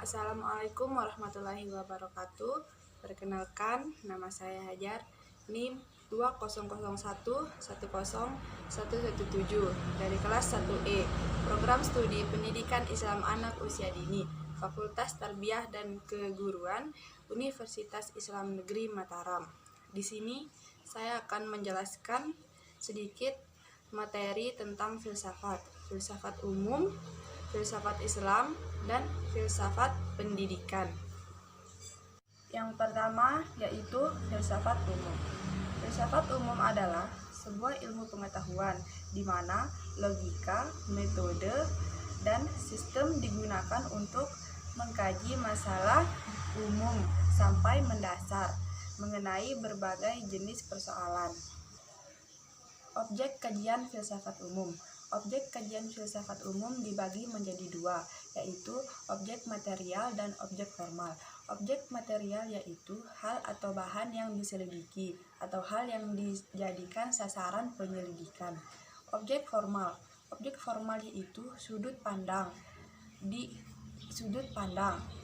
Assalamualaikum warahmatullahi wabarakatuh. Perkenalkan, nama saya Hajar, NIM 2001-10117 dari kelas 1E, Program Studi Pendidikan Islam Anak Usia Dini, Fakultas Tarbiyah dan Keguruan, Universitas Islam Negeri Mataram. Di sini saya akan menjelaskan sedikit materi tentang filsafat umum, filsafat Islam, dan filsafat pendidikan. Yang pertama yaitu filsafat umum. Filsafat umum adalah sebuah ilmu pengetahuan di mana logika, metode, dan sistem digunakan untuk mengkaji masalah umum sampai mendasar mengenai berbagai jenis persoalan. Objek kajian filsafat umum. Objek kajian filsafat umum dibagi menjadi dua, yaitu objek material dan objek formal. Objek material yaitu hal atau bahan yang diselidiki atau hal yang dijadikan sasaran penyelidikan. Objek formal yaitu sudut pandang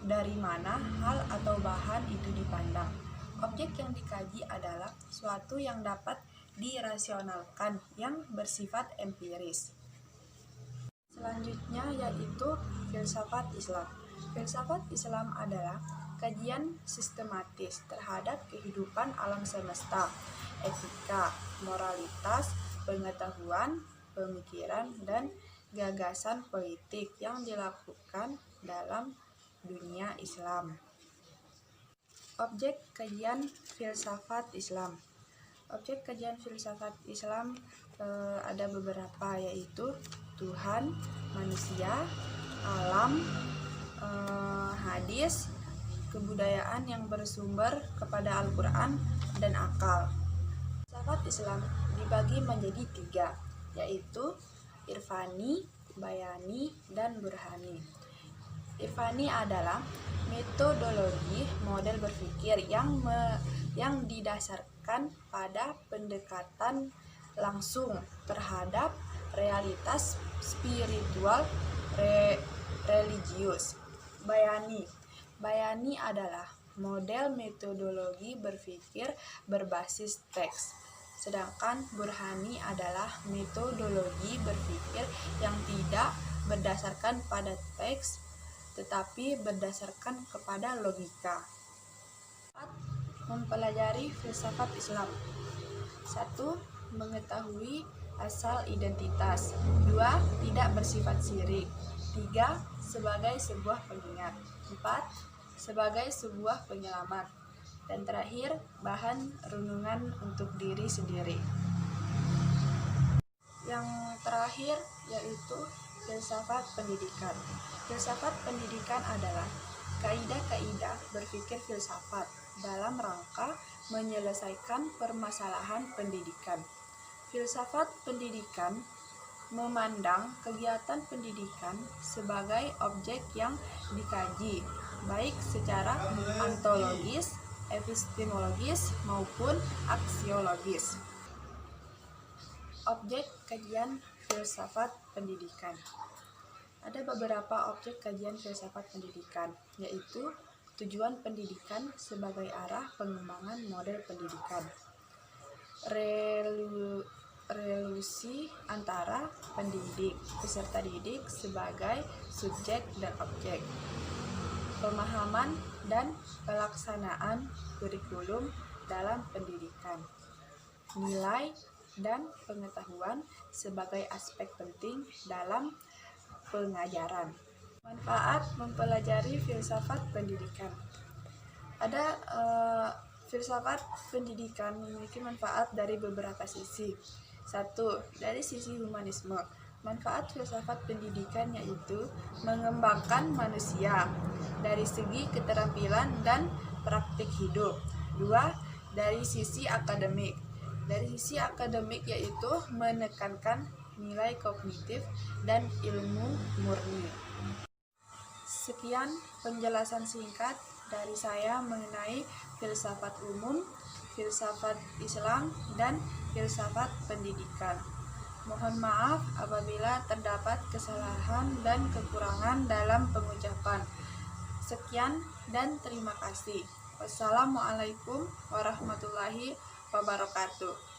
dari mana hal atau bahan itu dipandang. Objek yang dikaji adalah suatu yang dapat dirasionalkan yang bersifat empiris. Selanjutnya yaitu filsafat Islam. Filsafat Islam adalah kajian sistematis terhadap kehidupan alam semesta, etika, moralitas, pengetahuan, pemikiran, dan gagasan politik yang dilakukan dalam dunia Islam. Objek kajian filsafat Islam. Objek kajian filsafat Islam ada beberapa, yaitu Tuhan, manusia, alam, hadis, kebudayaan yang bersumber kepada Al-Quran, dan akal. Filsafat Islam dibagi menjadi tiga, yaitu Irfani, Bayani, dan Burhani. Irfani adalah metodologi model berpikir yang didasarkan pada pendekatan langsung terhadap realitas spiritual religius. Bayani adalah model metodologi berpikir berbasis teks. Sedangkan Burhani adalah metodologi berpikir yang tidak berdasarkan pada teks tetapi berdasarkan kepada logika. Mempelajari filsafat Islam. 1. Mengetahui asal identitas. 2. Tidak bersifat syirik. 3. Sebagai sebuah pengingat. 4. Sebagai sebuah penyelamat. Dan terakhir, bahan renungan untuk diri sendiri. Yang terakhir yaitu filsafat pendidikan. Filsafat pendidikan adalah kaidah-kaidah berpikir filsafat dalam rangka menyelesaikan permasalahan pendidikan. Filsafat pendidikan memandang kegiatan pendidikan sebagai objek yang dikaji, baik secara ontologis, epistemologis, maupun aksiologis. Objek kajian filsafat pendidikan. Ada beberapa objek kajian filsafat pendidikan, yaitu tujuan pendidikan sebagai arah pengembangan model pendidikan, relasi antara pendidik, peserta didik sebagai subjek dan objek, pemahaman dan pelaksanaan kurikulum dalam pendidikan, nilai dan pengetahuan sebagai aspek penting dalam pengajaran. Manfaat mempelajari filsafat pendidikan. Ada filsafat pendidikan memiliki manfaat dari beberapa sisi. 1. Dari sisi humanisme. Manfaat filsafat pendidikan yaitu mengembangkan manusia dari segi keterampilan dan praktik hidup. 2. Dari sisi akademik. Dari sisi akademik yaitu menekankan nilai kognitif dan ilmu murni. Sekian penjelasan singkat dari saya mengenai filsafat umum, filsafat Islam, dan filsafat pendidikan. Mohon maaf apabila terdapat kesalahan dan kekurangan dalam pengucapan. Sekian dan terima kasih. Wassalamualaikum warahmatullahi wabarakatuh.